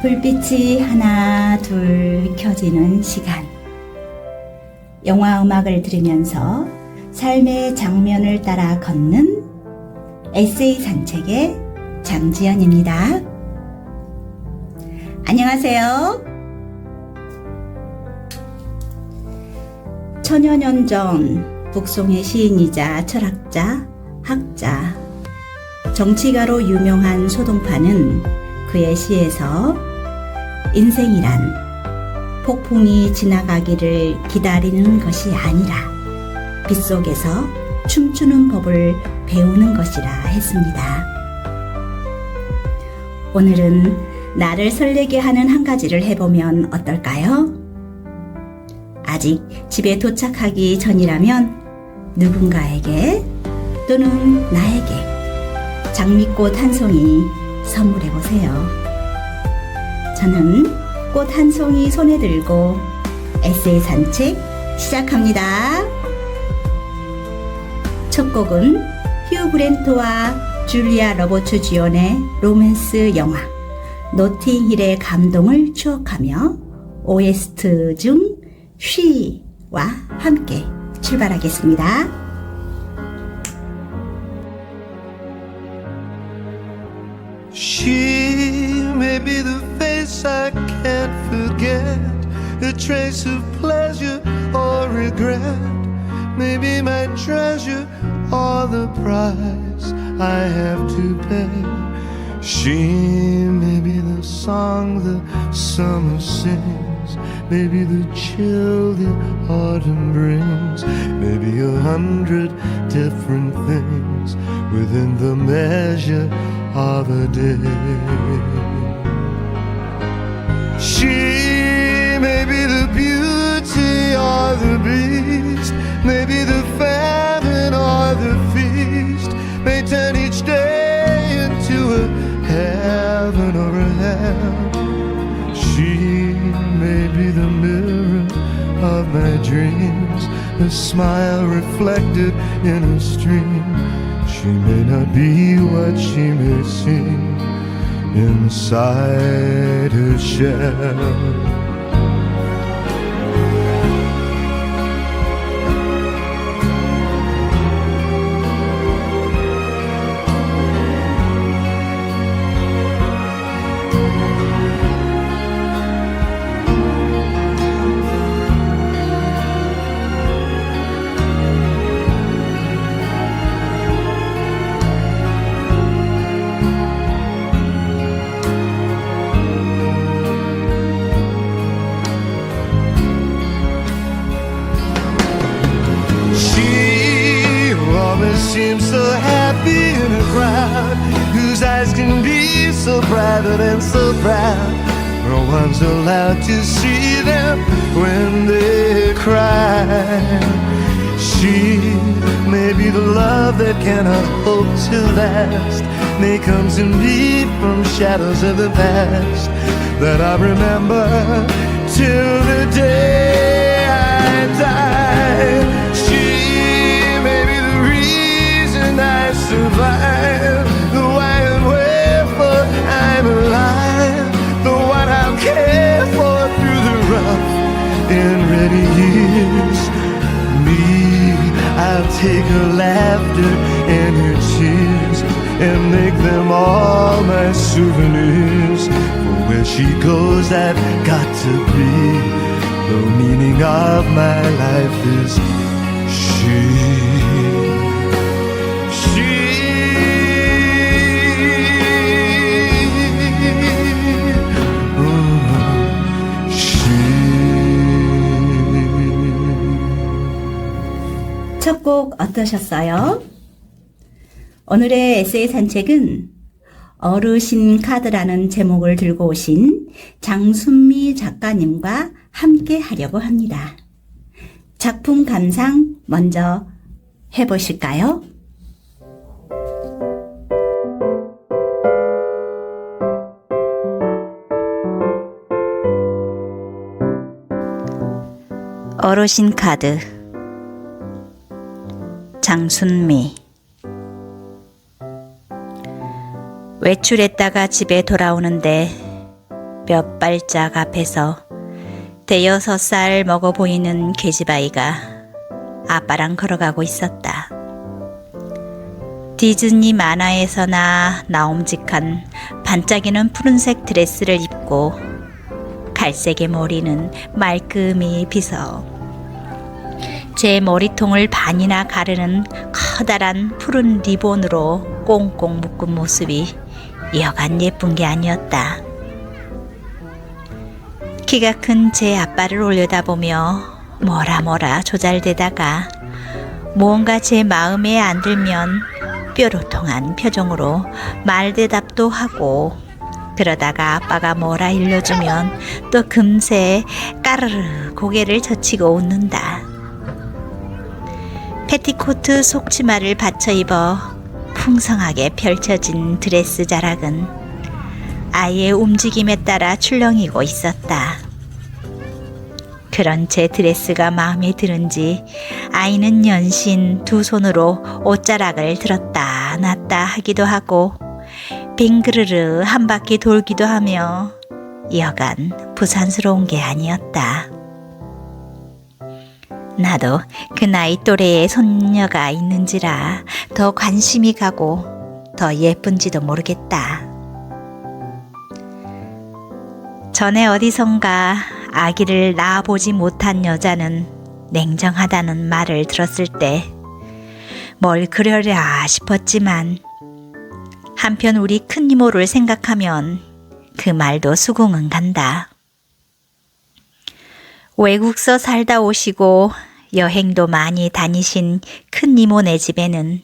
불빛이 하나 둘 켜지는 시간. 영화 음악을 들으면서 삶의 장면을 따라 걷는 에세이 산책의 장지연입니다. 안녕하세요. 천여 년 전 북송의 시인이자 철학자, 학자, 정치가로 유명한 소동파는 그의 시에서 인생이란 폭풍이 지나가기를 기다리는 것이 아니라 빗속에서 춤추는 법을 배우는 것이라 했습니다. 오늘은 나를 설레게 하는 한 가지를 해보면 어떨까요? 아직 집에 도착하기 전이라면 누군가에게 또는 나에게 장미꽃 한 송이 선물해보세요. 저는 꽃 한 송이 손에 들고 에세이 산책 시작합니다. 첫 곡은 휴 그랜트와 줄리아 로버츠 주연의 로맨스 영화 노팅힐의 감동을 추억하며 OST 중 쉬와 함께 출발하겠습니다. She may be the face I can't forget, a trace of pleasure or regret, maybe my treasure or the price I have to pay. She may be the song the summer sings, maybe the chill the autumn brings, maybe 100 different things within the measure of a day. She may be the beauty or the beast, maybe the famine or the feast, may turn each day into a heaven or a hell. She may be the mirror of my dreams, a smile reflected in a stream. She may not be what she may seem inside her shell. Seems so happy in a crowd whose eyes can be so private and so proud. No one's allowed to see them when they cry. She may be the love that cannot hope to last, may come to me from shadows of the past that I remember till the day I die. I survive, the why and wherefore I'm alive, the one I'll care for through the rough and ready years. Me, I'll take her laughter and her tears and make them all my souvenirs. For where she goes, I've got to be. The meaning of my life is she. 첫 곡 어떠셨어요? 오늘의 에세이 산책은 어르신 카드라는 제목을 들고 오신 장순미 작가님과 함께 하려고 합니다. 작품 감상 먼저 해보실까요? 어르신 카드 장순미. 외출했다가 집에 돌아오는데 몇 발짝 앞에서 대여섯 살 먹어 보이는 계집아이가 아빠랑 걸어가고 있었다. 디즈니 만화에서나 나옴직한 반짝이는 푸른색 드레스를 입고 갈색의 머리는 말끔히 빗어 제 머리통을 반이나 가르는 커다란 푸른 리본으로 꽁꽁 묶은 모습이 여간 예쁜 게 아니었다. 키가 큰 제 아빠를 올려다보며 뭐라 조잘대다가 무언가 제 마음에 안 들면 뾰로통한 표정으로 말대답도 하고, 그러다가 아빠가 뭐라 일러주면 또 금세 까르르 고개를 젖히고 웃는다. 패티코트 속치마를 받쳐 입어 풍성하게 펼쳐진 드레스 자락은 아이의 움직임에 따라 출렁이고 있었다. 그런 제 드레스가 마음에 드는지 아이는 연신 두 손으로 옷자락을 들었다 놨다 하기도 하고 빙그르르 한 바퀴 돌기도 하며 여간 부산스러운 게 아니었다. 나도 그 나이 또래의 손녀가 있는지라 더 관심이 가고 더 예쁜지도 모르겠다. 전에 어디선가 아기를 낳아보지 못한 여자는 냉정하다는 말을 들었을 때 뭘 그러랴 싶었지만, 한편 우리 큰 이모를 생각하면 그 말도 수긍은 간다. 외국서 살다 오시고 여행도 많이 다니신 큰 이모네 집에는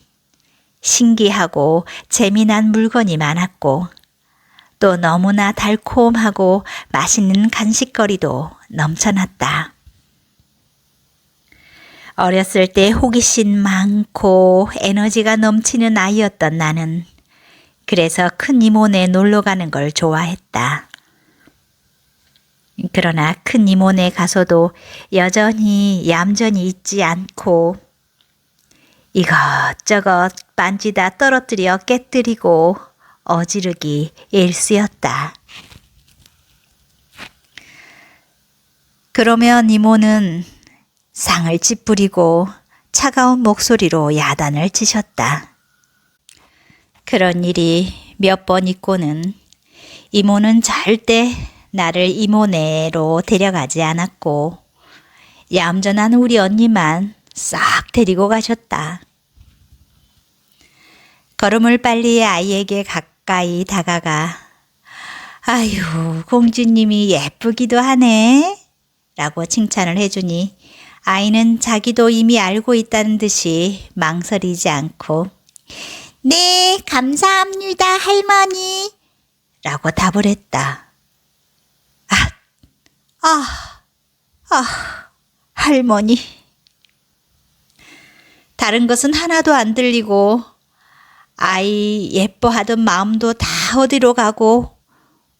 신기하고 재미난 물건이 많았고 또 너무나 달콤하고 맛있는 간식거리도 넘쳐났다. 어렸을 때 호기심 많고 에너지가 넘치는 아이였던 나는 그래서 큰 이모네 놀러 가는 걸 좋아했다. 그러나 큰 이모네 가서도 여전히 얌전히 있지 않고 이것저것 만지다 떨어뜨려 깨뜨리고 어지르기 일쑤였다. 그러면 이모는 상을 찌푸리고 차가운 목소리로 야단을 치셨다. 그런 일이 몇 번 있고는 이모는 절대 나를 이모네로 데려가지 않았고 얌전한 우리 언니만 싹 데리고 가셨다. 걸음을 빨리 아이에게 가까이 다가가 아유, 공주님이 예쁘기도 하네 라고 칭찬을 해주니 아이는 자기도 이미 알고 있다는 듯이 망설이지 않고 네, 감사합니다, 할머니 라고 답을 했다. 할머니. 다른 것은 하나도 안 들리고 아이 예뻐하던 마음도 다 어디로 가고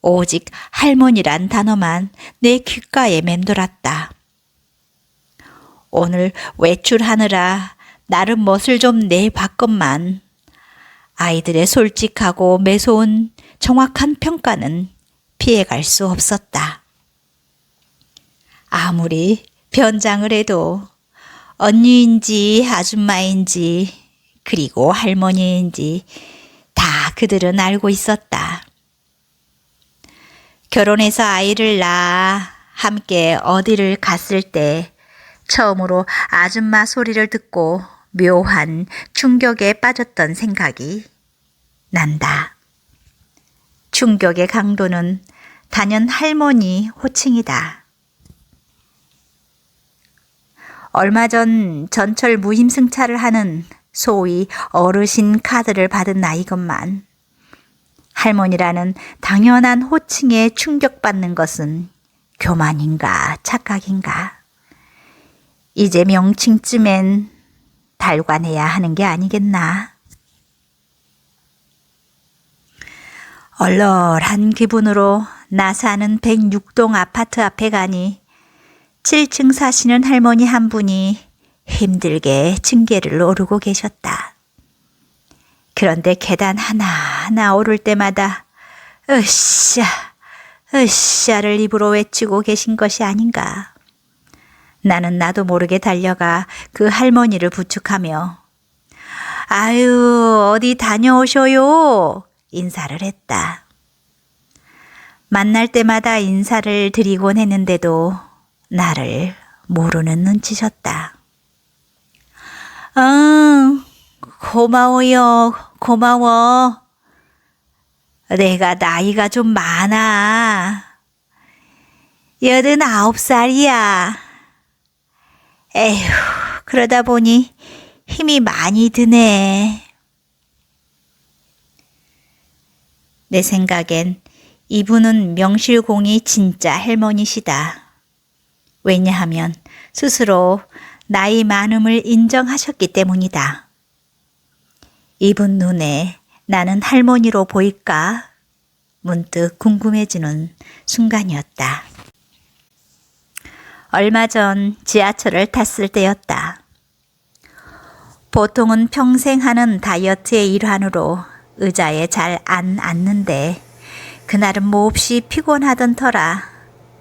오직 할머니란 단어만 내 귓가에 맴돌았다. 오늘 외출하느라 나름 멋을 좀 내봤건만 아이들의 솔직하고 매서운 정확한 평가는 피해갈 수 없었다. 아무리 변장을 해도 언니인지 아줌마인지 그리고 할머니인지 다 그들은 알고 있었다. 결혼해서 아이를 낳아 함께 어디를 갔을 때 처음으로 아줌마 소리를 듣고 묘한 충격에 빠졌던 생각이 난다. 충격의 강도는 단연 할머니 호칭이다. 얼마 전 전철 무임승차를 하는 소위 어르신 카드를 받은 나이건만 할머니라는 당연한 호칭에 충격받는 것은 교만인가 착각인가. 이제 명칭쯤엔 달관해야 하는 게 아니겠나. 얼얼한 기분으로 나 사는 106동 아파트 앞에 가니 7층 사시는 할머니 한 분이 힘들게 층계를 오르고 계셨다. 그런데 계단 하나하나 오를 때마다 으쌰 으쌰를 입으로 외치고 계신 것이 아닌가. 나는 나도 모르게 달려가 그 할머니를 부축하며 아유 어디 다녀오셔요 인사를 했다. 만날 때마다 인사를 드리곤 했는데도 나를 모르는 눈치셨다. 고마워요. 고마워. 내가 나이가 좀 많아. 89살이야. 에휴, 그러다 보니 힘이 많이 드네. 내 생각엔 이분은 명실공히 진짜 할머니시다. 왜냐하면 스스로 나이 많음을 인정하셨기 때문이다. 이분 눈에 나는 할머니로 보일까? 문득 궁금해지는 순간이었다. 얼마 전 지하철을 탔을 때였다. 보통은 평생 하는 다이어트의 일환으로 의자에 잘 안 앉는데 그날은 몹시 피곤하던 터라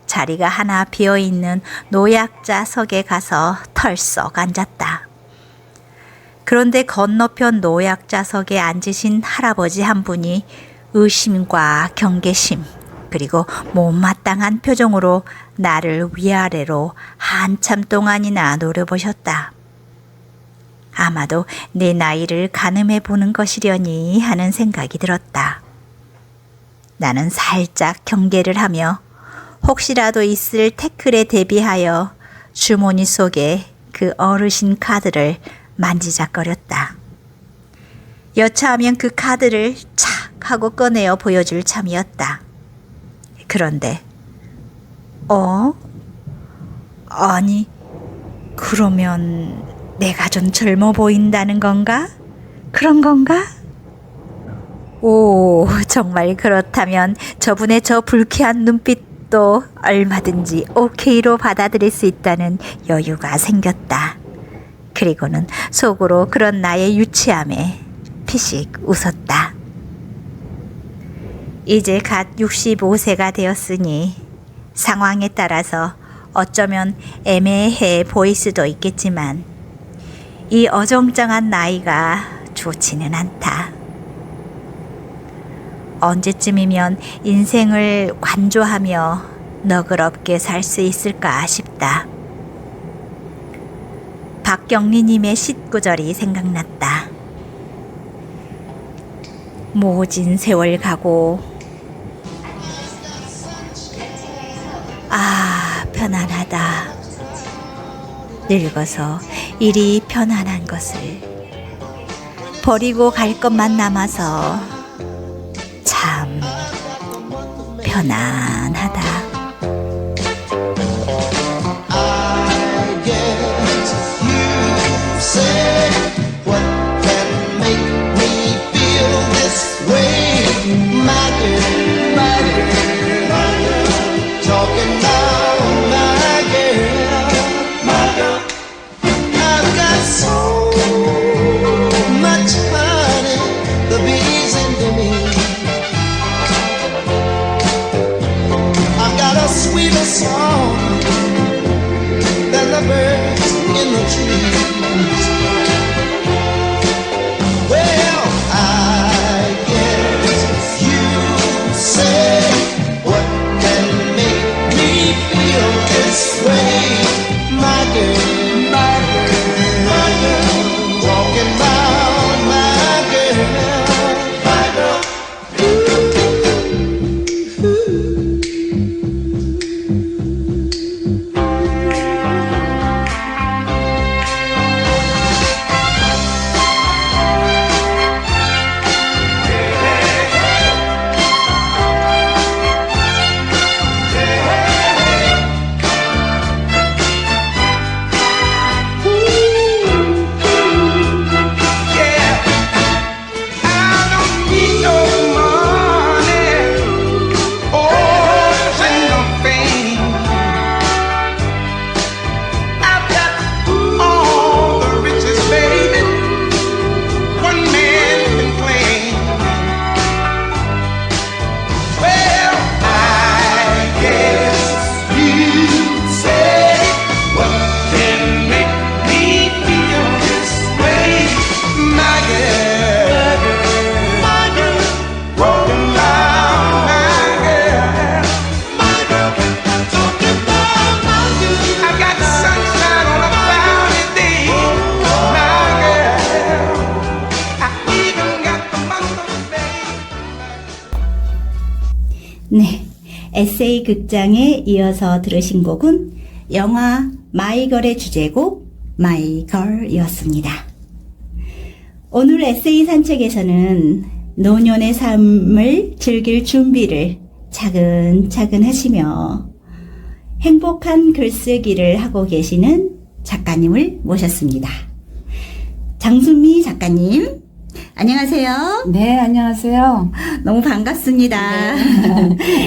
자리가 하나 비어있는 노약자석에 가서 털썩 앉았다. 그런데 건너편 노약자석에 앉으신 할아버지 한 분이 의심과 경계심 그리고 못마땅한 표정으로 나를 위아래로 한참 동안이나 노려보셨다. 아마도 내 나이를 가늠해 보는 것이려니 하는 생각이 들었다. 나는 살짝 경계를 하며 혹시라도 있을 태클에 대비하여 주머니 속에 그 어르신 카드를 만지작거렸다. 여차하면 그 카드를 착 하고 꺼내어 보여줄 참이었다. 그런데 아니 그러면 내가 좀 젊어 보인다는 건가? 그런 건가? 오, 정말 그렇다면 저분의 저 불쾌한 눈빛도 얼마든지 오케이로 받아들일 수 있다는 여유가 생겼다. 그리고는 속으로 그런 나의 유치함에 피식 웃었다. 이제 갓 65세가 되었으니 상황에 따라서 어쩌면 애매해 보일 수도 있겠지만 이 어정쩡한 나이가 좋지는 않다. 언제쯤이면 인생을 관조하며 너그럽게 살 수 있을까 싶다. 박경리님의 싯구절이 생각났다. 모진 세월 가고 편안하다. 늙어서 이리 편안한 것을 버리고 갈 것만 남아서 참 편안하다. I guess you say what can make me feel this way, my girl, my girl, my girl. Talking about my girl, my girl. I've got so much honey, the bees into me. I've got a sweeter song than the birds in the trees. Well, I guess you say what can make me feel this way, my girl, my girl, my girl. Talking about my girl, my girl. 극장에 이어서 들으신 곡은 영화 마이걸의 주제곡 마이걸이었습니다. 오늘 에세이 산책에서는 노년의 삶을 즐길 준비를 차근차근 하시며 행복한 글쓰기를 하고 계시는 작가님을 모셨습니다. 장순미 작가님, 안녕하세요. 네, 안녕하세요. 너무 반갑습니다.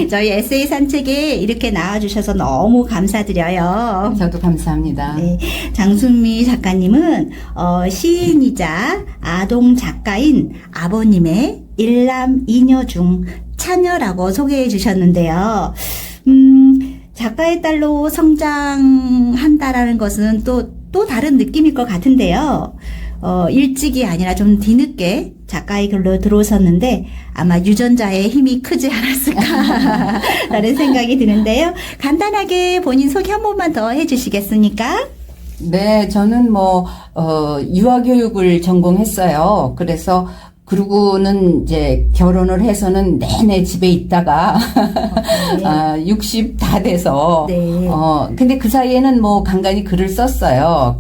저희 에세이 산책에 이렇게 나와주셔서 너무 감사드려요. 저도 감사합니다. 네, 장순미 작가님은 시인이자 아동 작가인 아버님의 일남 이녀 중 차녀라고 소개해 주셨는데요. 작가의 딸로 성장한다라는 것은 또 다른 느낌일 것 같은데요. 일찍이 아니라 좀 뒤늦게 작가의 길로 들어오셨는데 아마 유전자의 힘이 크지 않았을까라는 생각이 드는데요. 간단하게 본인 소개 한 번만 더 해주시겠습니까? 네, 저는 유아교육을 전공했어요. 그래서 그러고는 이제 결혼을 해서는 내내 집에 있다가 네. 60 다 돼서 네. 근데 그 사이에는 간간히 글을 썼어요.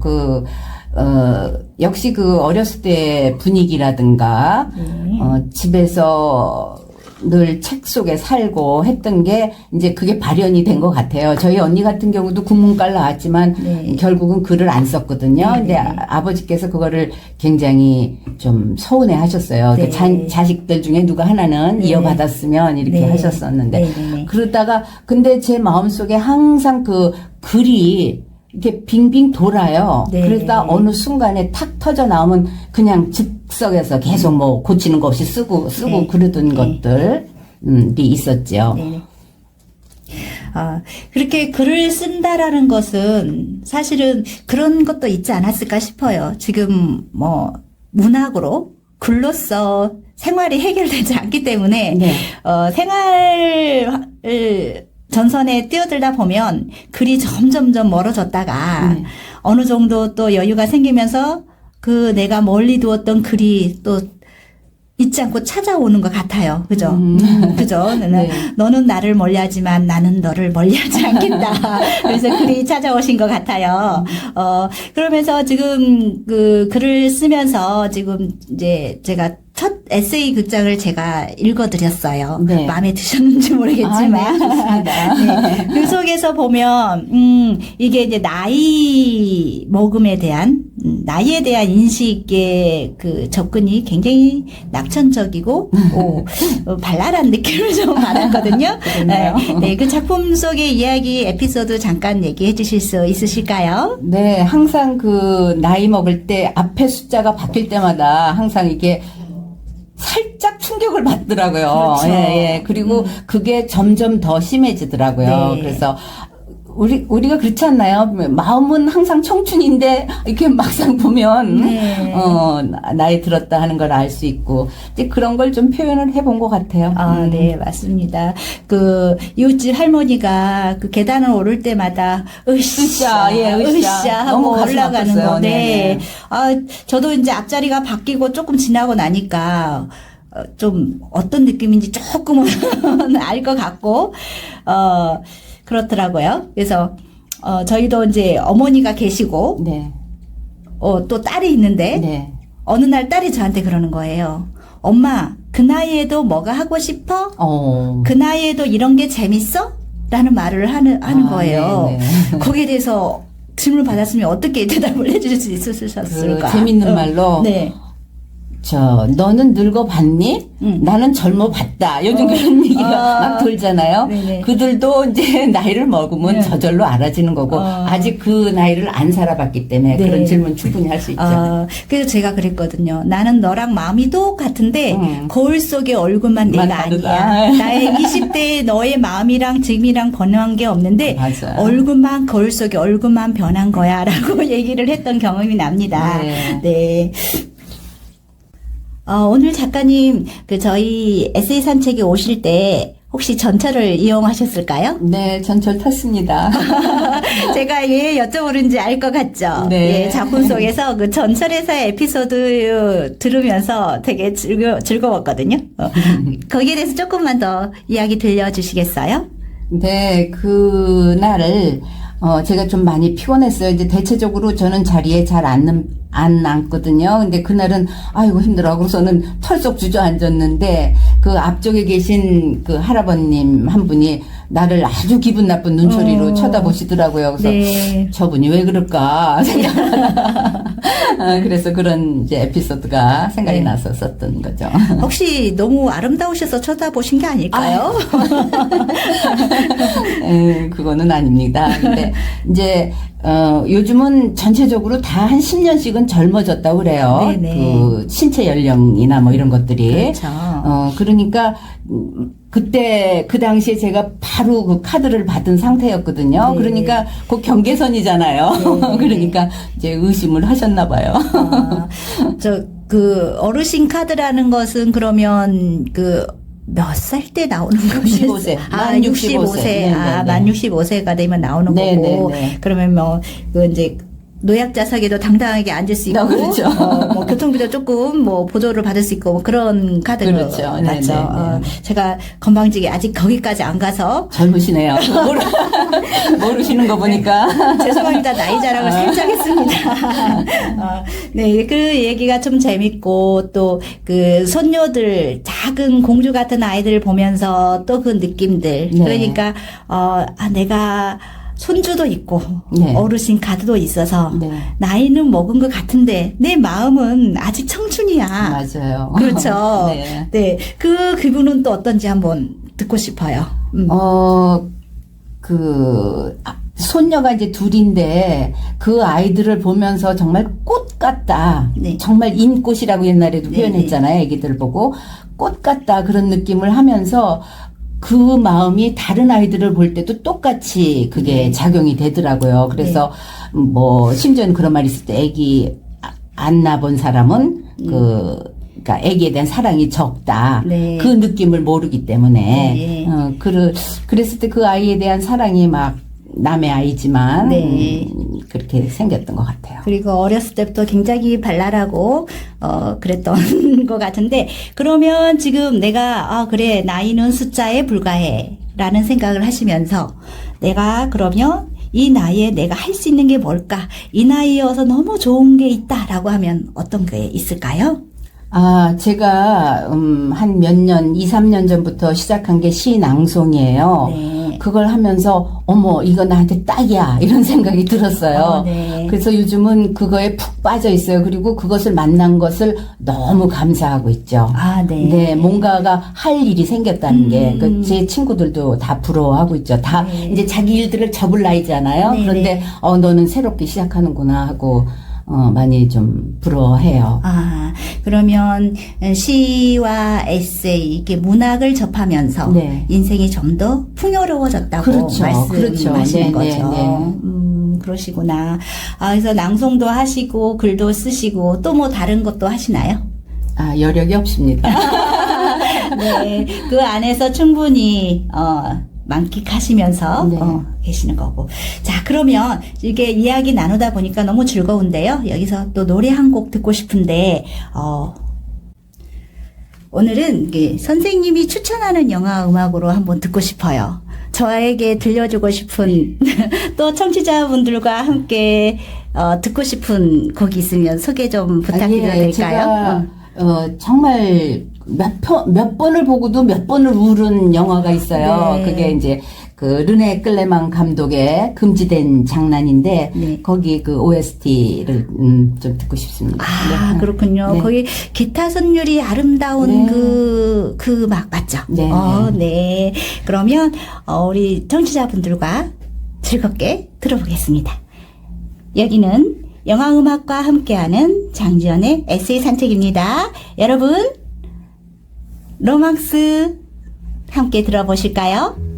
역시 어렸을 때 분위기라든가 네. 집에서 늘 책 속에 살고 했던 게 이제 그게 발현이 된 것 같아요. 저희 언니 같은 경우도 국문과를 나왔지만 네. 결국은 글을 안 썼거든요. 네, 근데 네. 아버지께서 그거를 굉장히 좀 서운해 하셨어요. 네. 자식들 중에 누가 하나는 네. 이어받았으면 이렇게 네. 하셨었는데 네, 네, 네. 그러다가 근데 제 마음속에 항상 글이 이렇게 빙빙 돌아요. 네. 그러다 어느 순간에 탁 터져 나오면 그냥 즉석에서 계속 고치는 거 없이 쓰고 네. 그러던 네. 것들이 있었죠. 네. 그렇게 글을 쓴다라는 것은 사실은 그런 것도 있지 않았을까 싶어요. 지금 문학으로 글로써 생활이 해결되지 않기 때문에 네. 생활을 전선에 뛰어들다 보면 글이 점점점 멀어졌다가 네. 어느 정도 또 여유가 생기면서 내가 멀리 두었던 글이 또 잊지 않고 찾아오는 것 같아요. 그죠? 그죠? 네. 너는 나를 멀리하지만 나는 너를 멀리하지 않겠다. 그래서 글이 찾아오신 것 같아요. 그러면서 지금 글을 쓰면서 지금 이제 제가 첫 에세이 극장을 제가 읽어드렸어요. 네. 마음에 드셨는지 모르겠지만. 네, 좋습니다. 네. 그 속에서 보면, 이게 이제 나이에 대한 인식의 접근이 굉장히 낙천적이고, 발랄한 느낌을 좀 받았거든요. 그렇네요. 네, 그 작품 속의 이야기 에피소드 잠깐 얘기해 주실 수 있으실까요? 네, 항상 나이 먹을 때 앞에 숫자가 바뀔 때마다 항상 이게 살짝 충격을 받더라고요. 그렇죠. 예. 그리고 그게 점점 더 심해지더라고요. 네. 그래서 우리가 그렇지 않나요? 마음은 항상 청춘인데 이렇게 막상 보면 네. 나이 들었다 하는 걸 알 수 있고 이제 그런 걸 좀 표현을 해본 것 같아요. 네, 맞습니다. 이웃집 할머니가 계단을 오를 때마다 으쌰, 으쌰. 하고 너무 가슴 올라가는 아팠어요. 거. 네. 네네. 저도 이제 앞자리가 바뀌고 조금 지나고 나니까 좀 어떤 느낌인지 조금은 알 것 같고, 그렇더라고요. 그래서, 저희도 이제 어머니가 계시고, 네. 또 딸이 있는데, 네. 어느 날 딸이 저한테 그러는 거예요. 엄마, 그 나이에도 뭐가 하고 싶어? 그 나이에도 이런 게 재밌어? 라는 말을 하는 거예요. 네. 거기에 대해서 질문을 받았으면 어떻게 대답을 해주실 수 있으셨을까? 재밌는 말로. 네. 너는 늙어봤니? 나는 젊어봤다. 요즘 그런 얘기가 막 돌잖아요. 네네. 그들도 이제 나이를 먹으면 네. 저절로 알아지는 거고, 아직 그 나이를 안 살아봤기 때문에 네. 그런 질문 충분히 할 수 있죠. 그래서 제가 그랬거든요. 나는 너랑 마음이 똑같은데, 거울 속의 얼굴만 내가 다르다. 아니야. 나의 20대의 너의 마음이랑 지금이랑 변한 게 없는데, 맞아요. 거울 속의 얼굴만 변한 거야. 라고 얘기를 했던 경험이 납니다. 네. 오늘 작가님, 저희 에세이 산책에 오실 때 혹시 전철을 이용하셨을까요? 네, 전철 탔습니다. 제가 왜 여쭤보는지 알 것 같죠? 네. 예, 작품 속에서 전철에서의 에피소드 들으면서 되게 즐거웠거든요. 거기에 대해서 조금만 더 이야기 들려주시겠어요? 근데 그날을 제가 좀 많이 피곤했어요. 이제 대체적으로 저는 자리에 잘 안 앉거든요. 근데 그날은 아이고 힘들어. 그래서는 털썩 주저앉았는데 그 앞쪽에 계신 그 할아버님 한 분이 나를 아주 기분 나쁜 눈초리로 쳐다보시더라고요. 그래서 네. 저분이 왜 그럴까 생각하다가 그래서 그런 이제 에피소드가 생각이 네. 나서 썼던 거죠. 혹시 너무 아름다우셔서 쳐다보신 게 아닐까요? 그거는 아닙니다. 근데 이제 요즘은 전체적으로 다 한 10년씩은 젊어졌다고 그래요. 네네. 그 신체 연령이나 뭐 이런 것들이. 그렇죠. 그러니까 그때 그 당시에 제가 바로 그 카드를 받은 상태였거든요. 네. 그러니까 그 경계선이잖아요. 네. 그러니까 이제 의심을 하셨나 봐요. 그 어르신 카드라는 것은 그러면 그 몇 살 때 나오는 거죠? 65세. 아, 만 65세. 네네네. 아, 만 65세가 되면 나오는 네네네. 거고. 그러면 뭐, 그 이제 노약자석에도 당당하게 앉을 수 있고. 그렇죠. 뭐 교통비도 조금 뭐 보조를 받을 수 있고 뭐 그런 카드가 그렇죠. 맞죠. 네네네. 제가 건방지게 아직 거기까지 안 가서 젊으시네요. 모르시는 거 보니까. 죄송합니다. 나이 자랑을 살짝 했습니다. 네, 그 얘기가 좀 재밌고, 또, 그, 손녀들, 작은 공주 같은 아이들을 보면서 또 그 느낌들. 네. 그러니까, 내가 손주도 있고, 네. 어르신 카드도 있어서, 네. 나이는 먹은 것 같은데, 내 마음은 아직 청춘이야. 맞아요. 그렇죠. 네. 네. 그 기분은 또 어떤지 한번 듣고 싶어요. 손녀가 이제 둘인데 그 아이들을 보면서 정말 꽃 같다. 네. 정말 인꽃이라고 옛날에도 네, 표현했잖아요. 애기들 보고 꽃 같다 그런 느낌을 하면서 그 마음이 다른 아이들을 볼 때도 똑같이 그게 작용이 되더라고요. 그래서 뭐 심지어는 그런 말이 있을 때 애기 안 낳아본 사람은 그러니까 애기에 대한 사랑이 적다. 네. 그 느낌을 모르기 때문에 네. 그랬을 때 그 아이에 대한 사랑이 막 남의 아이지만 네. 그렇게 생겼던 것 같아요. 그리고 어렸을 때부터 굉장히 발랄하고 그랬던 것 같은데, 그러면 지금 내가 그래 나이는 숫자에 불과해 라는 생각을 하시면서, 내가 그러면 이 나이에 내가 할 수 있는 게 뭘까, 이 나이여서 너무 좋은 게 있다라고 하면 어떤 게 있을까요? 제가 한 몇 년, 2, 3년 전부터 시작한 게 시낭송이에요. 네. 그걸 하면서 어머 이거 나한테 딱이야 이런 생각이 들었어요. 네. 그래서 요즘은 그거에 푹 빠져 있어요. 그리고 그것을 만난 것을 너무 감사하고 있죠. 네. 네, 뭔가가 할 일이 생겼다는 게, 제 친구들도 다 부러워하고 있죠. 다 네. 이제 자기 일들을 접을 나이잖아요. 네, 그런데, 네. 너는 새롭게 시작하는구나 하고, 많이 좀 부러워해요. 그러면 시와 에세이, 이렇게 문학을 접하면서 네. 인생이 좀 더 풍요로워졌다고 그렇죠. 말씀하시는 네, 거죠. 네, 그러시구나. 그래서 낭송도 하시고 글도 쓰시고 또 뭐 다른 것도 하시나요? 여력이 없습니다. 네, 그 안에서 충분히 만끽하시면서 네. 계시는 거고. 자, 그러면 이게 이야기 나누다 보니까 너무 즐거운데요. 여기서 또 노래 한 곡 듣고 싶은데 오늘은 이게 선생님이 추천하는 영화 음악으로 한번 듣고 싶어요. 저에게 들려주고 싶은 또 청취자분들과 함께 듣고 싶은 곡이 있으면 소개 좀 부탁드려도 될까요? 제가 정말 몇 번을 보고도 몇 번을 울은 영화가 있어요. 네. 그게 이제 그 르네 클레망 감독의 금지된 장난인데 네. 거기 그 OST를 좀 듣고 싶습니다. 네. 그렇군요. 네. 거기 기타 선율이 아름다운 네. 그 음악 맞죠? 네. 네. 그러면 우리 청취자분들과 즐겁게 들어보겠습니다. 여기는 영화음악과 함께하는 장지연의 에세이 산책입니다. 여러분, 로망스 함께 들어보실까요?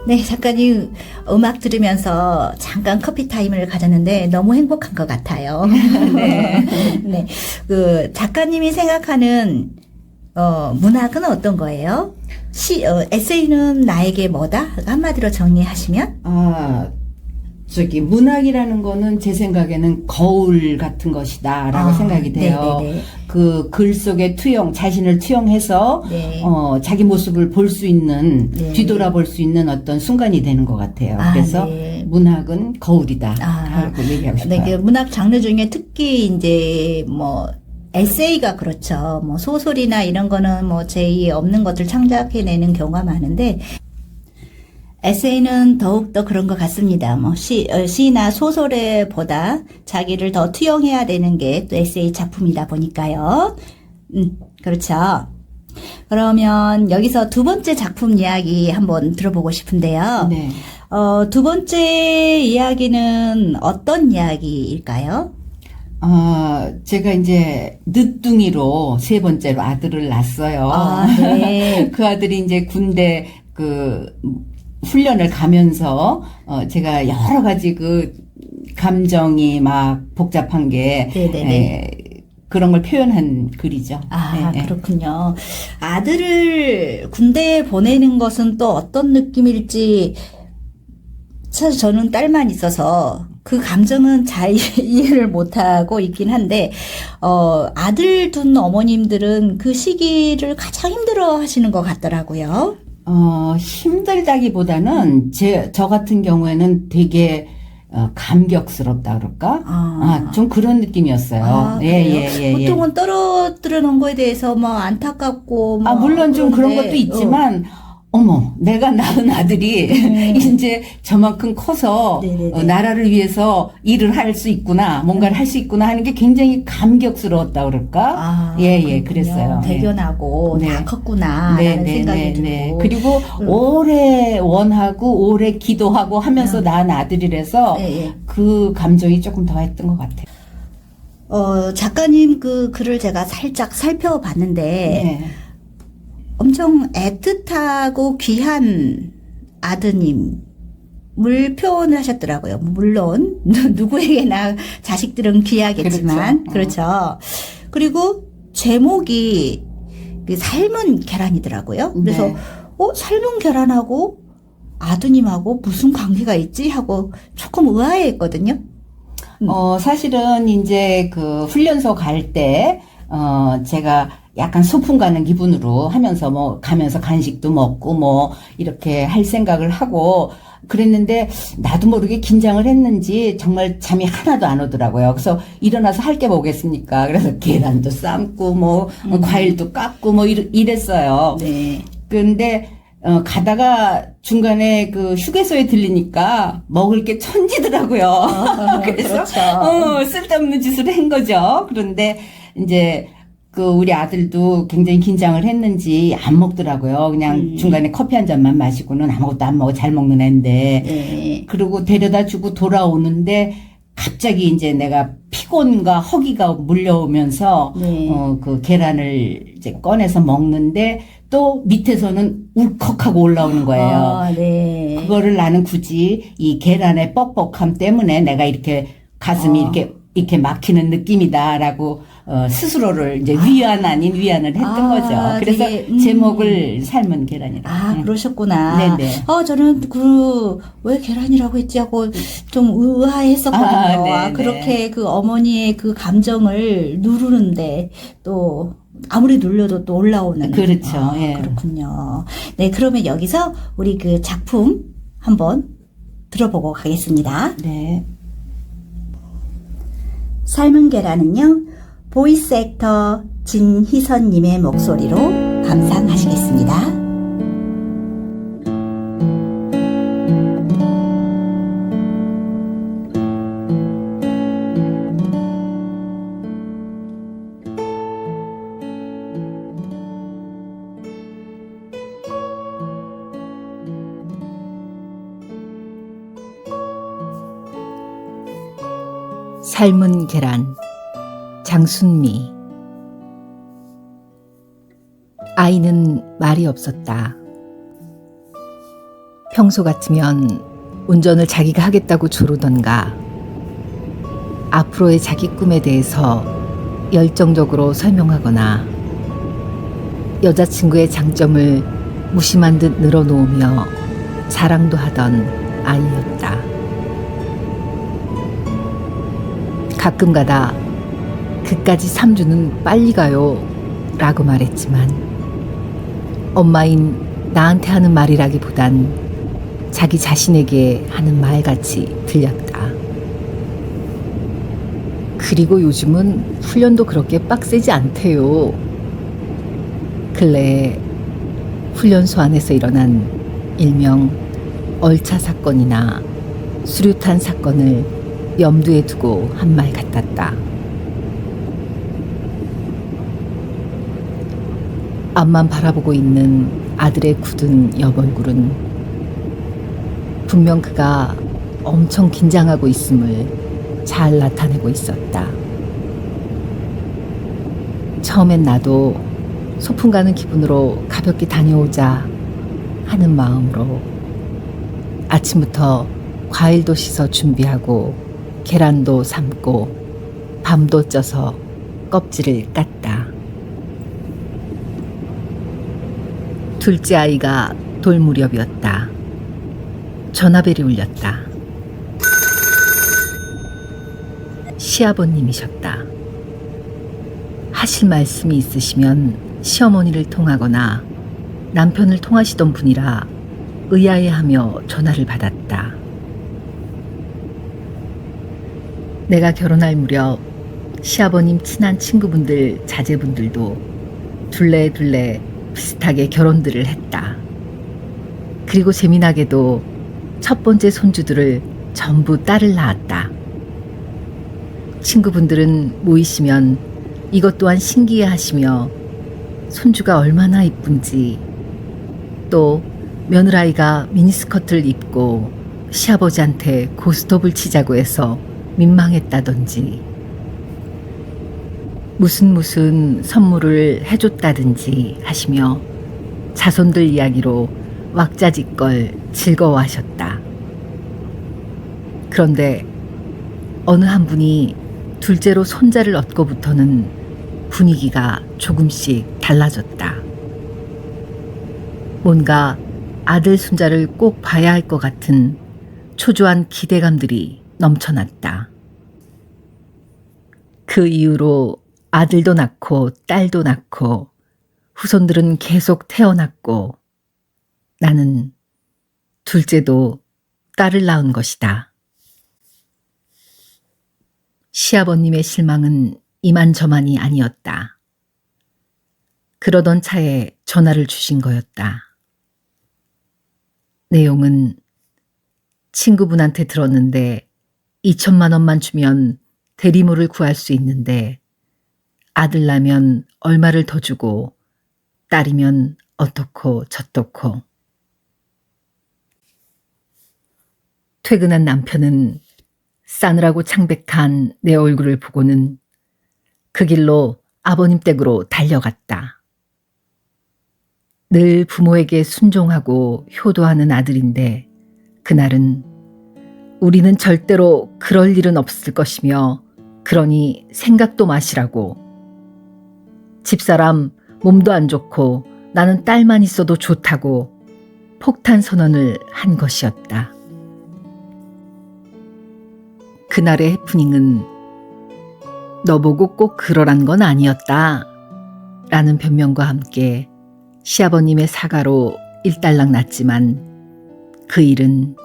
네, 작가님 음악 들으면서 잠깐 커피 타임을 가졌는데 너무 행복한 것 같아요. 네. 네, 그 작가님이 생각하는 문학은 어떤 거예요? 에세이는 나에게 뭐다? 한마디로 정리하시면? 문학이라는 거는 제 생각에는 거울 같은 것이다라고 생각이 돼요. 네네네. 그 글 속에 자신을 투영해서, 네. 자기 모습을 볼 수 있는, 네. 뒤돌아볼 수 있는 어떤 순간이 되는 것 같아요. 그래서 네. 문학은 거울이다. 라고 얘기하고 싶어요. 네, 그 문학 장르 중에 특히 이제 에세이가 그렇죠. 소설이나 이런 거는 제2의 없는 것들 창작해내는 경우가 많은데, 에세이는 더욱더 그런 것 같습니다. 시나 소설에 보다 자기를 더 투영해야 되는 게 또 에세이 작품이다 보니까요. 그렇죠. 그러면 여기서 두 번째 작품 이야기 한번 들어보고 싶은데요. 네. 두 번째 이야기는 어떤 이야기일까요? 제가 이제 늦둥이로 세 번째로 아들을 낳았어요. 네. 그 아들이 이제 군대 훈련을 가면서 제가 여러 가지 감정이 막 복잡한 게 네네네. 그런 걸 표현한 글이죠. 네. 그렇군요. 아들을 군대에 보내는 것은 또 어떤 느낌일지 사실 저는 딸만 있어서 그 감정은 잘 이해를 못하고 있긴 한데 아들 둔 어머님들은 그 시기를 가장 힘들어 하시는 것 같더라고요. 힘들다기보다는 저 같은 경우에는 되게 감격스럽다 그럴까? 좀 그런 느낌이었어요. 그래요? 보통은 떨어뜨려 놓은 거에 대해서 안타깝고 물론 좀 그런 그런데, 것도 있지만 어머, 내가 낳은 아들이 이제 저만큼 커서 나라를 위해서 일을 할 수 있구나, 뭔가를 할 수 있구나 하는 게 굉장히 감격스러웠다 그럴까? 그랬어요. 대견하고 네. 다 컸구나라는 생각이 들고. 그리고 오래 원하고 오래 기도하고 하면서 낳은 아들이라서 그 감정이 조금 더 했던 것 같아요. 작가님 그 글을 제가 살짝 살펴봤는데 엄청 애틋하고 귀한 아드님을 표현을 하셨더라고요. 물론 누구에게나 자식들은 귀하겠지만 그렇죠. 그리고 제목이 삶은 계란이더라고요. 그래서 삶은 계란하고 아드님하고 무슨 관계가 있지 하고 조금 의아해했거든요. 사실은 이제 그 훈련소 갈 때 제가 약간 소풍 가는 기분으로 하면서 가면서 간식도 먹고 이렇게 할 생각을 하고 그랬는데 나도 모르게 긴장을 했는지 정말 잠이 하나도 안 오더라고요. 그래서 일어나서 할 게 뭐겠습니까? 그래서 계란도 삶고 과일도 깎고 이랬어요. 네. 그런데 가다가 중간에 그 휴게소에 들리니까 먹을 게 천지더라고요. 그래서 그렇죠. 쓸데없는 짓을 한 거죠. 그런데 이제 우리 아들도 굉장히 긴장을 했는지 안 먹더라고요. 그냥 중간에 커피 한 잔만 마시고는 아무것도 안 먹어. 잘 먹는 애인데. 그리고 데려다 주고 돌아오는데 갑자기 이제 내가 피곤과 허기가 물려오면서 그 계란을 이제 꺼내서 먹는데 또 밑에서는 울컥하고 올라오는 거예요. 그거를 나는 굳이 이 계란의 뻑뻑함 때문에 내가 이렇게 가슴이 이렇게 막히는 느낌이다라고 스스로를 이제 위안 아닌 위안을 했던 거죠. 그래서 제목을 삶은 계란이라. 그러셨구나. 네네. 저는 왜 계란이라고 했지 하고 좀 의아했었거든요. 그렇게 그 어머니의 그 감정을 누르는데 또 아무리 눌려도 또 올라오는. 그렇죠. 그렇군요. 네, 그러면 여기서 우리 그 작품 한번 들어보고 가겠습니다. 네. 삶은 계란은요, 보이스 액터 진희선님의 목소리로 감상하시겠습니다. 삶은 계란, 장순미. 아이는 말이 없었다. 평소 같으면 운전을 자기가 하겠다고 조르던가 앞으로의 자기 꿈에 대해서 열정적으로 설명하거나 여자친구의 장점을 무심한 듯 늘어놓으며 자랑도 하던 아이였다. 가끔가다 그까지 3주는 빨리 가요 라고 말했지만 엄마인 나한테 하는 말이라기보단 자기 자신에게 하는 말같이 들렸다. 그리고 요즘은 훈련도 그렇게 빡세지 않대요. 근래에 훈련소 안에서 일어난 일명 얼차 사건이나 수류탄 사건을 염두에 두고 한 말 같았다. 앞만 바라보고 있는 아들의 굳은 옆얼굴은 분명 그가 엄청 긴장하고 있음을 잘 나타내고 있었다. 처음엔 나도 소풍 가는 기분으로 가볍게 다녀오자 하는 마음으로 아침부터 과일도 씻어 준비하고 계란도 삶고 밤도 쪄서 껍질을 깠다. 둘째 아이가 돌 무렵이었다. 전화벨이 울렸다. 시아버님이셨다. 하실 말씀이 있으시면 시어머니를 통하거나 남편을 통하시던 분이라 의아해하며 전화를 받았다. 내가 결혼할 무렵 시아버님 친한 친구분들, 자제분들도 둘레둘레 비슷하게 결혼들을 했다. 그리고 재미나게도 첫 번째 손주들을 전부 딸을 낳았다. 친구분들은 모이시면 이것 또한 신기해하시며 손주가 얼마나 이쁜지, 또 며느라이가 미니스커트를 입고 시아버지한테 고스톱을 치자고 해서 민망했다든지, 무슨 선물을 해줬다든지 하시며 자손들 이야기로 왁자지껄 즐거워하셨다. 그런데 어느 한 분이 둘째로 손자를 얻고부터는 분위기가 조금씩 달라졌다. 뭔가 아들 손자를 꼭 봐야 할 것 같은 초조한 기대감들이 넘쳐났다. 그 이후로 아들도 낳고 딸도 낳고 후손들은 계속 태어났고 나는 둘째도 딸을 낳은 것이다. 시아버님의 실망은 이만저만이 아니었다. 그러던 차에 전화를 주신 거였다. 내용은 친구분한테 들었는데 2천만 원만 주면 대리모를 구할 수 있는데 아들 낳으면 얼마를 더 주고 딸이면 어떻고 저떻고. 퇴근한 남편은 싸늘하고 창백한 내 얼굴을 보고는 그 길로 아버님 댁으로 달려갔다. 늘 부모에게 순종하고 효도하는 아들인데 그날은 우리는 절대로 그럴 일은 없을 것이며 그러니 생각도 마시라고. 집사람 몸도 안 좋고 나는 딸만 있어도 좋다고 폭탄 선언을 한 것이었다. 그날의 해프닝은 너 보고 꼭 그러란 건 아니었다 라는 변명과 함께 시아버님의 사과로 일단락 났지만 그 일은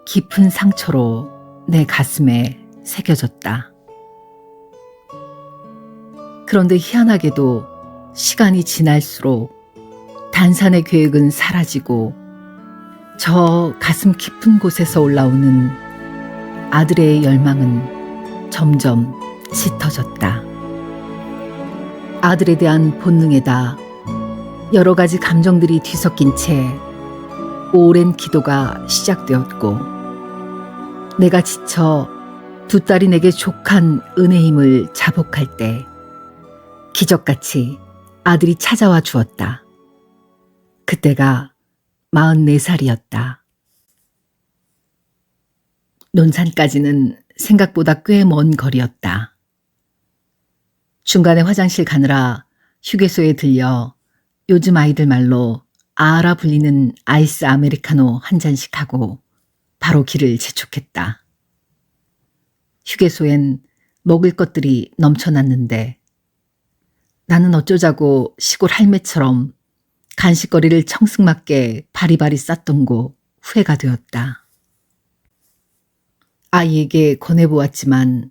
깊은 상처로 내 가슴에 새겨졌다. 그런데 희한하게도 시간이 지날수록 단산의 계획은 사라지고 저 가슴 깊은 곳에서 올라오는 아들의 열망은 점점 짙어졌다. 아들에 대한 본능에다 여러 가지 감정들이 뒤섞인 채 오랜 기도가 시작되었고, 내가 지쳐 두 딸이 내게 족한 은혜 힘을 자복할 때 기적같이 아들이 찾아와 주었다. 그때가 44살이었다. 논산까지는 생각보다 꽤 먼 거리였다. 중간에 화장실 가느라 휴게소에 들려 요즘 아이들 말로 아라 불리는 아이스 아메리카노 한 잔씩 하고 바로 길을 재촉했다. 휴게소엔 먹을 것들이 넘쳐났는데 나는 어쩌자고 시골 할매처럼 간식거리를 청승맞게 바리바리 쌌던 고 후회가 되었다. 아이에게 권해보았지만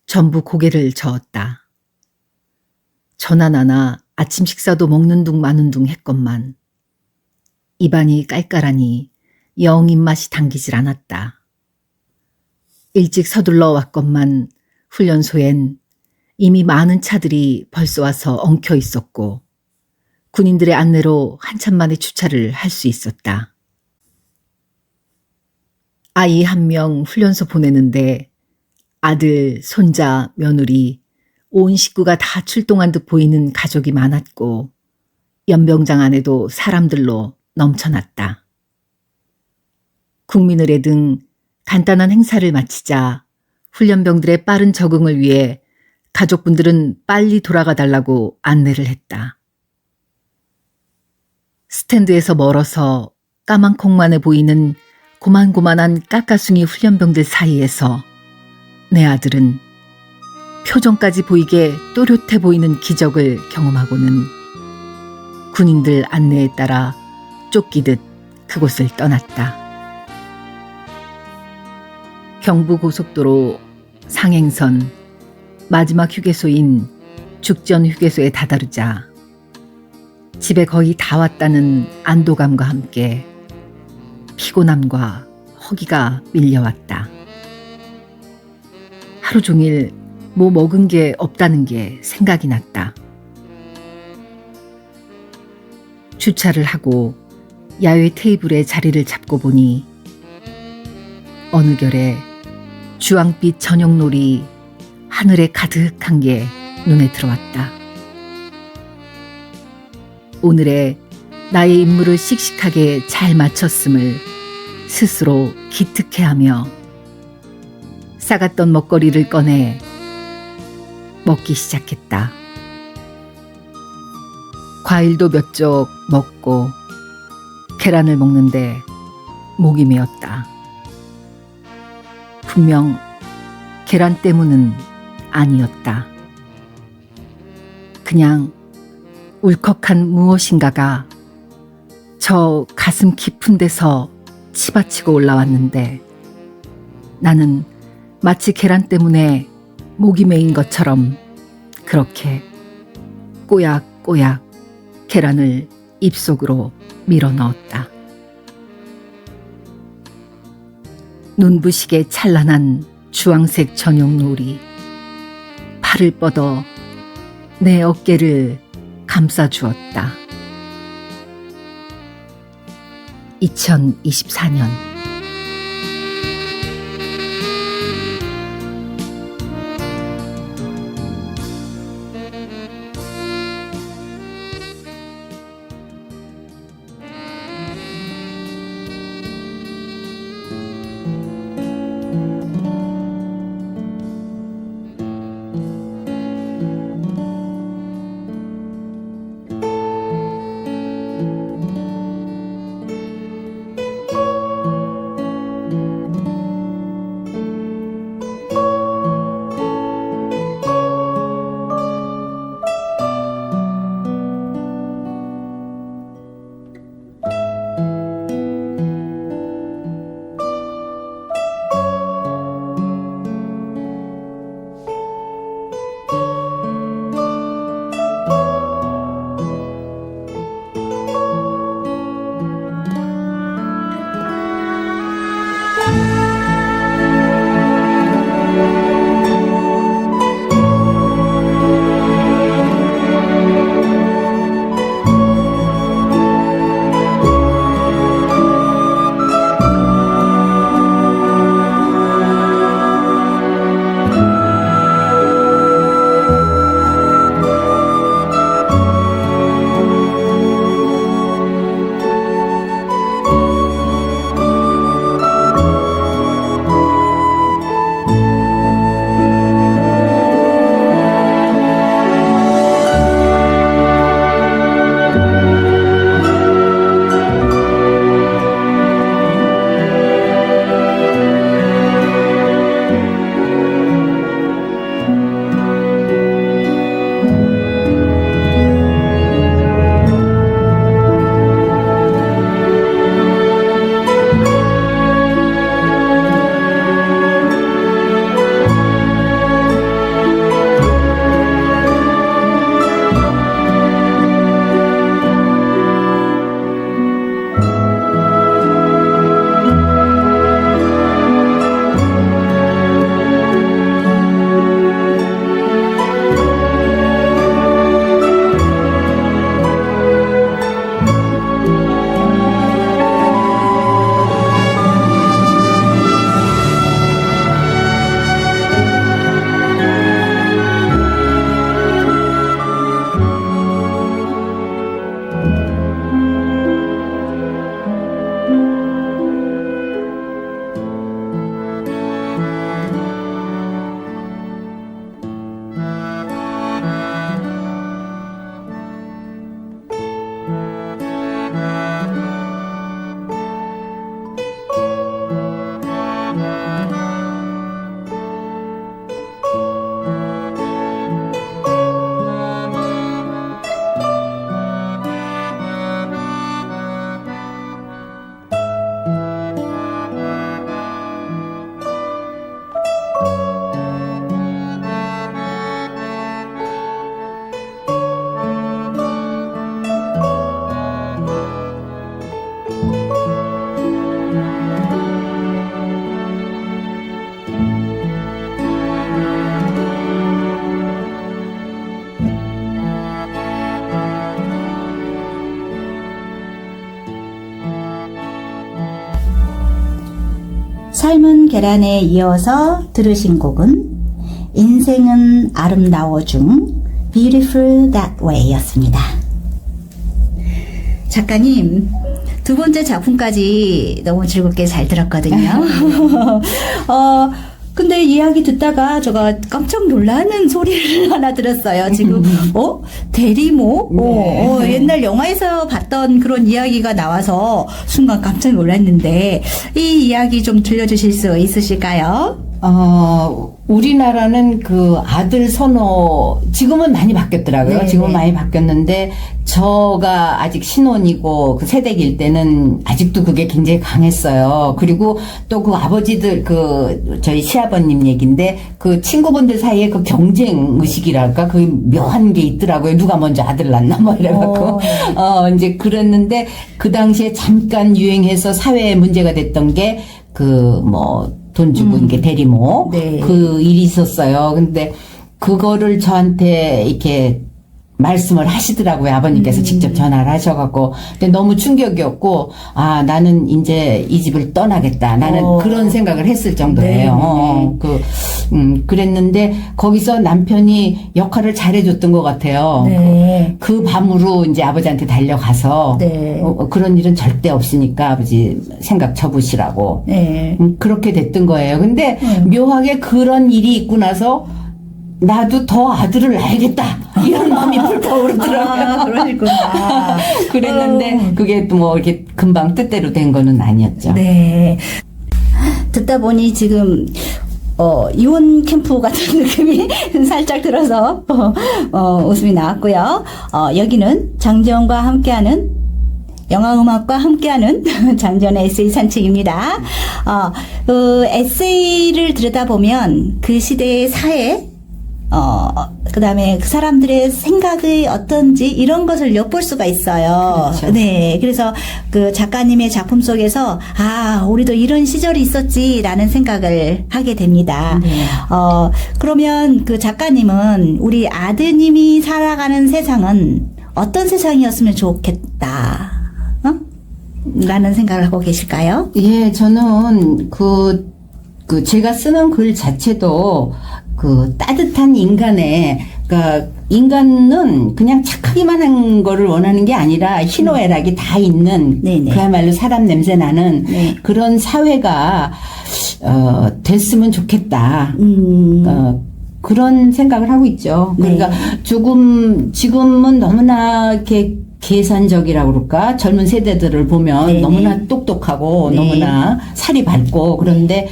전부 고개를 저었다. 전화나나 아침 식사도 먹는 둥 마는 둥 했건만 입안이 깔깔하니 영 입맛이 당기질 않았다. 일찍 서둘러 왔건만 훈련소엔 이미 많은 차들이 벌써 와서 엉켜 있었고 군인들의 안내로 한참 만에 주차를 할 수 있었다. 아이 한 명 훈련소 보내는데 아들, 손자, 며느리, 온 식구가 다 출동한 듯 보이는 가족이 많았고 연병장 안에도 사람들로 넘쳐났다. 국민의례 등 간단한 행사를 마치자 훈련병들의 빠른 적응을 위해 가족분들은 빨리 돌아가 달라고 안내를 했다. 스탠드에서 멀어서 까만콩만해 보이는 고만고만한 까까숭이 훈련병들 사이에서 내 아들은 표정까지 보이게 또렷해 보이는 기적을 경험하고는 군인들 안내에 따라 쫓기듯 그곳을 떠났다. 경부고속도로 상행선 마지막 휴게소인 죽전 휴게소에 다다르자 집에 거의 다 왔다는 안도감과 함께 피곤함과 허기가 밀려왔다. 하루 종일 뭐 먹은 게 없다는 게 생각이 났다. 주차를 하고 야외 테이블에 자리를 잡고 보니 어느 결에 주황빛 저녁놀이 하늘에 가득한 게 눈에 들어왔다. 오늘의 나의 임무를 씩씩하게 잘 마쳤음을 스스로 기특해하며 싸갔던 먹거리를 꺼내 먹기 시작했다. 과일도 몇 쪽 먹고 계란을 먹는데 목이 메었다. 분명 계란 때문은 아니었다. 그냥 울컥한 무엇인가가 저 가슴 깊은 데서 치받치고 올라왔는데 나는 마치 계란 때문에 목이 메인 것처럼 그렇게 꼬약꼬약 계란을 입속으로 밀어 넣었다. 눈부시게 찬란한 주황색 저녁놀이 팔을 뻗어 내 어깨를 감싸주었다. 2024년 삶은 계란에 이어서 들으신 곡은 인생은 아름다워 중 Beautiful That Way 였습니다. 작가님, 두 번째 작품까지 너무 즐겁게 잘 들었거든요. 근데 이야기 듣다가 제가 깜짝 놀라는 소리를 하나 들었어요. 지금, 대리모? 네. 옛날 영화에서 봤던 그런 이야기가 나와서 순간 깜짝 놀랐는데, 이 이야기 좀 들려주실 수 있으실까요? 우리나라는 그 아들 선호, 지금은 많이 바뀌었더라고요. 네, 지금은 네. 많이 바뀌었는데, 저가 아직 신혼이고, 그 세대기일 때는 아직도 그게 굉장히 강했어요. 그리고 또 그 아버지들, 저희 시아버님 얘기인데, 그 친구분들 사이에 그 경쟁 의식이랄까? 그 묘한 게 있더라고요. 누가 먼저 아들 낳나? 뭐 이래갖고. 이제 그랬는데, 그 당시에 잠깐 유행해서 사회에 문제가 됐던 게, 돈 주고 이게 대리모 네. 그 일이 있었어요. 근데 그거를 저한테 이렇게 말씀을 하시더라고요. 아버님께서 직접 전화를 하셔갖고. 근데 너무 충격이었고, 나는 이제 이 집을 떠나겠다. 나는 그런 생각을 했을 정도예요. 그랬는데, 거기서 남편이 역할을 잘해줬던 것 같아요. 네. 그 밤으로 이제 아버지한테 달려가서, 네. 그런 일은 절대 없으니까 아버지 생각 접으시라고. 네. 그렇게 됐던 거예요. 근데 묘하게 그런 일이 있고 나서, 나도 더 아들을 낳아야겠다. 이런 마음이 불타오르더라고요. 그러시구나. 그랬는데, 그게 또 뭐 이렇게 금방 뜻대로 된 거는 아니었죠. 네. 듣다 보니 지금, 이혼 캠프 같은 느낌이 살짝 들어서, 웃음이 나왔고요. 여기는 장지영과 함께하는 영화음악과 함께하는 장지연의 에세이 산책입니다. 에세이를 들여다보면 그 시대의 사회, 그 다음에 그 사람들의 생각이 어떤지 이런 것을 엿볼 수가 있어요. 그렇죠. 네. 그래서 그 작가님의 작품 속에서, 우리도 이런 시절이 있었지라는 생각을 하게 됩니다. 네. 그러면 그 작가님은 우리 아드님이 살아가는 세상은 어떤 세상이었으면 좋겠다. 라는 생각을 하고 계실까요? 예, 저는 제가 쓰는 글 자체도 따뜻한 그러니까 인간은 그냥 착하기만 한 거를 원하는 게 아니라 희노애락이 다 있는 네네. 그야말로 사람 냄새 나는 네. 그런 사회가 됐으면 좋겠다. 그런 생각을 하고 있죠. 그러니까 지금은 너무나 이렇게 계산적이라고 그럴까? 젊은 세대들을 보면 네네. 너무나 똑똑하고 네. 너무나 살이 밝고 그런데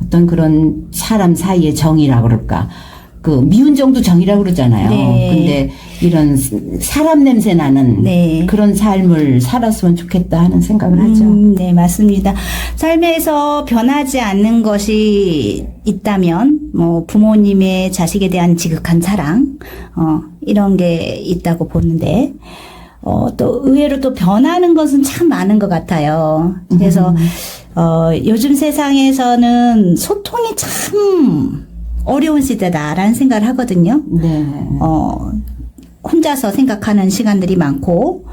어떤 그런 사람 사이의 정이라고 그럴까? 미운 정도 정이라고 그러잖아요. 네. 근데 이런 사람 냄새 나는 네. 그런 삶을 살았으면 좋겠다 하는 생각을 하죠. 네, 맞습니다. 삶에서 변하지 않는 것이 있다면, 부모님의 자식에 대한 지극한 사랑, 이런 게 있다고 보는데, 또 의외로 또 변하는 것은 참 많은 것 같아요. 그래서, 요즘 세상에서는 소통이 참 어려운 시대다라는 생각을 하거든요. 네. 혼자서 생각하는 시간들이 많고,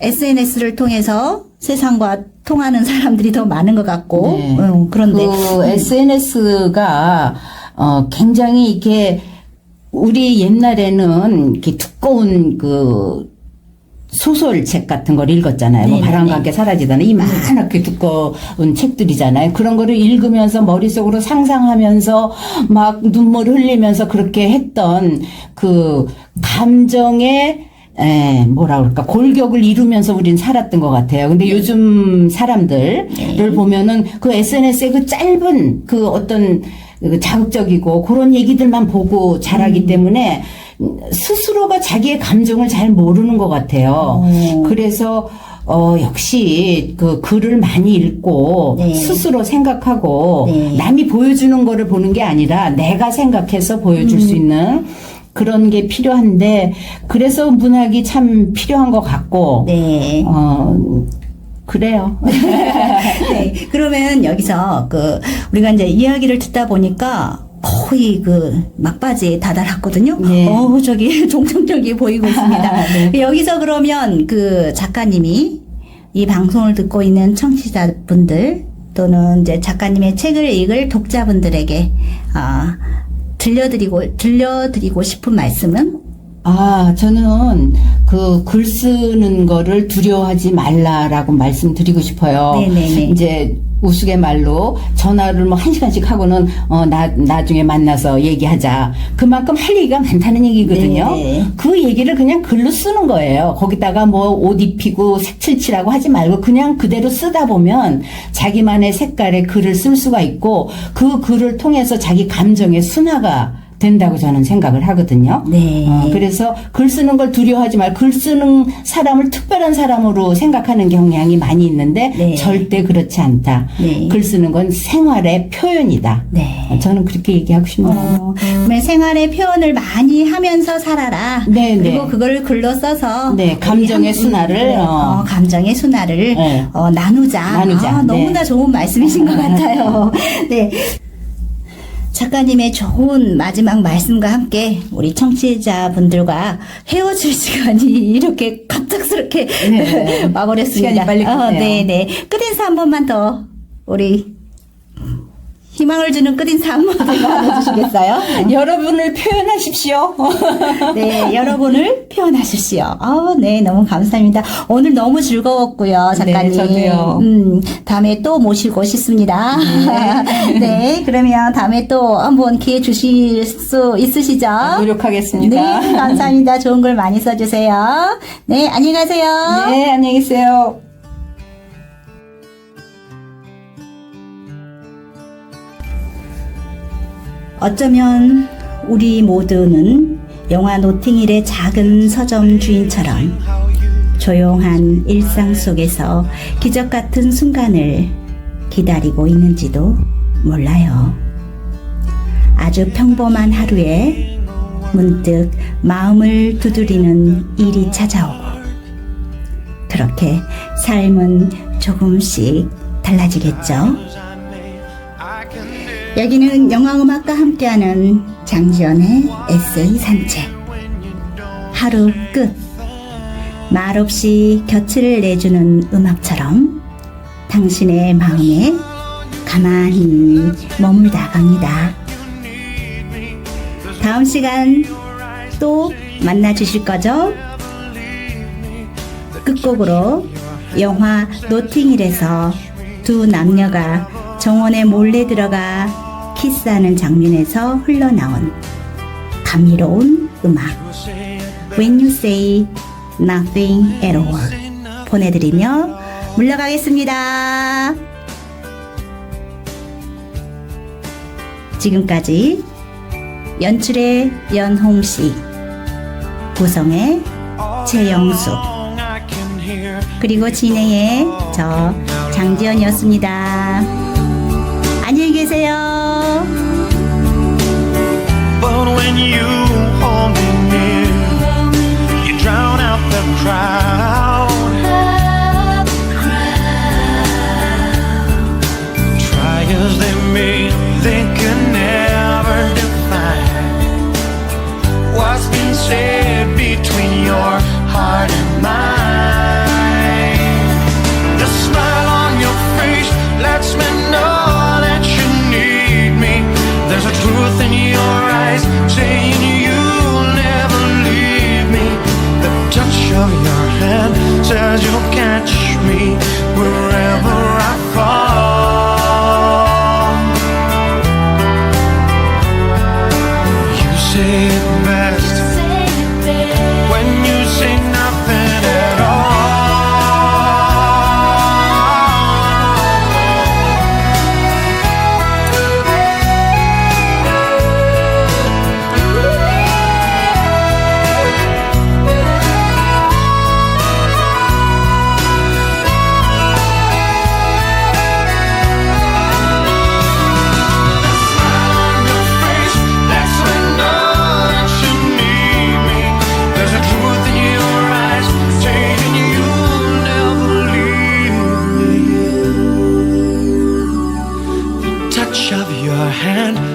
SNS를 통해서 세상과 통하는 사람들이 더 많은 것 같고, 네. 그런데. SNS가, 굉장히 이렇게, 우리 옛날에는 이렇게 두꺼운 소설책 같은 걸 읽었잖아요. 네네네. 바람과 함께 사라지다는 이만하게 두꺼운 책들이잖아요. 그런 거를 읽으면서 머릿속으로 상상하면서 막 눈물 흘리면서 그렇게 했던 감정의 뭐라 그럴까, 골격을 이루면서 우린 살았던 것 같아요. 근데 요즘 사람들을 보면은 SNS의 짧은 어떤 자극적이고 그런 얘기들만 보고 자라기 때문에 스스로가 자기의 감정을 잘 모르는 것 같아요. 그래서 역시 글을 많이 읽고 네. 스스로 생각하고 네. 남이 보여주는 거를 보는 게 아니라 내가 생각해서 보여줄 수 있는 그런 게 필요한데 그래서 문학이 참 필요한 것 같고 네. 그래요. 네. 그러면 여기서 우리가 이제 이야기를 듣다 보니까 거의 막바지에 다다랐거든요. 네. 저기 종착역이 보이고 있습니다. 네. 여기서 그러면 작가님이 이 방송을 듣고 있는 청취자분들, 또는 이제 작가님의 책을 읽을 독자분들에게 들려드리고 싶은 말씀은? 저는 그 글 쓰는 거를 두려워하지 말라라고 말씀드리고 싶어요. 네네네. 이제 우스갯말로 전화를 뭐 1시간씩 하고는 나중에 만나서 얘기하자. 그만큼 할 얘기가 많다는 얘기거든요. 네네. 그 얘기를 그냥 글로 쓰는 거예요. 거기다가 뭐 옷 입히고 색칠칠하고 하지 말고 그냥 그대로 쓰다 보면 자기만의 색깔의 글을 쓸 수가 있고 그 글을 통해서 자기 감정의 순화가 된다고 저는 생각을 하거든요. 네. 그래서 글 쓰는 걸 두려워하지 말고 글 쓰는 사람을 특별한 사람으로 생각하는 경향이 많이 있는데 네. 절대 그렇지 않다. 네. 글 쓰는 건 생활의 표현이다. 네. 저는 그렇게 얘기하고 싶네요. 그러면 생활의 표현을 많이 하면서 살아라. 네, 그리고 네. 그걸 글로 써서 네, 감정의 순화를, 감정의 순화를 네. 나누자. 나누자. 너무나 네. 좋은 말씀이신 것 같아요. 네. 작가님의 좋은 마지막 말씀과 함께 우리 청취자분들과 헤어질 시간이 이렇게 갑작스럽게 네. 와버렸습니다. 시간이 빨리 갔네요. 네네. 끝인사 한 번만 더 우리 희망을 주는 끝인사 한 번 더 해주시겠어요? 여러분을 표현하십시오. 네, 여러분을 표현하십시오. 네, 너무 감사합니다. 오늘 너무 즐거웠고요, 작가님. 네, 저도요. 다음에 또 모시고 싶습니다. 네, 그러면 다음에 또 한번 기회 주실 수 있으시죠? 노력하겠습니다. 네, 감사합니다. 좋은 글 많이 써주세요. 네, 안녕히 가세요. 네, 안녕히 계세요. 어쩌면 우리 모두는 영화 노팅힐의 작은 서점 주인처럼 조용한 일상 속에서 기적 같은 순간을 기다리고 있는지도 몰라요. 아주 평범한 하루에 문득 마음을 두드리는 일이 찾아오고 그렇게 삶은 조금씩 달라지겠죠. 여기는 영화음악과 함께하는 장지연의 에세이 산책. 하루 끝. 말없이 곁을 내주는 음악처럼 당신의 마음에 가만히 머물다 갑니다. 다음 시간 또 만나주실 거죠? 끝곡으로 영화 노팅힐에서 두 남녀가 정원에 몰래 들어가 키스하는 장면에서 흘러나온 감미로운 음악 When You Say Nothing at All 보내드리며 물러가겠습니다. 지금까지 연출의 연홍씨, 구성의 최영숙, 그리고 진행의 저 장지연이었습니다. 안녕히 계세요. But when you hold me near, you drown out the crowd. Try as they may, they can never define what's been said between your heart and mine. The smile on your face lets me know that you need me. There's a truth in your eyes saying you'll never leave me. The touch of your hand says you'll catch me wherever I fall. You say it best when you say nothing at all.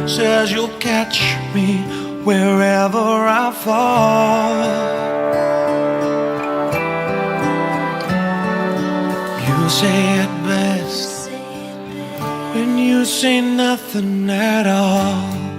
Says you'll catch me wherever I fall. You say it best say nothing at all.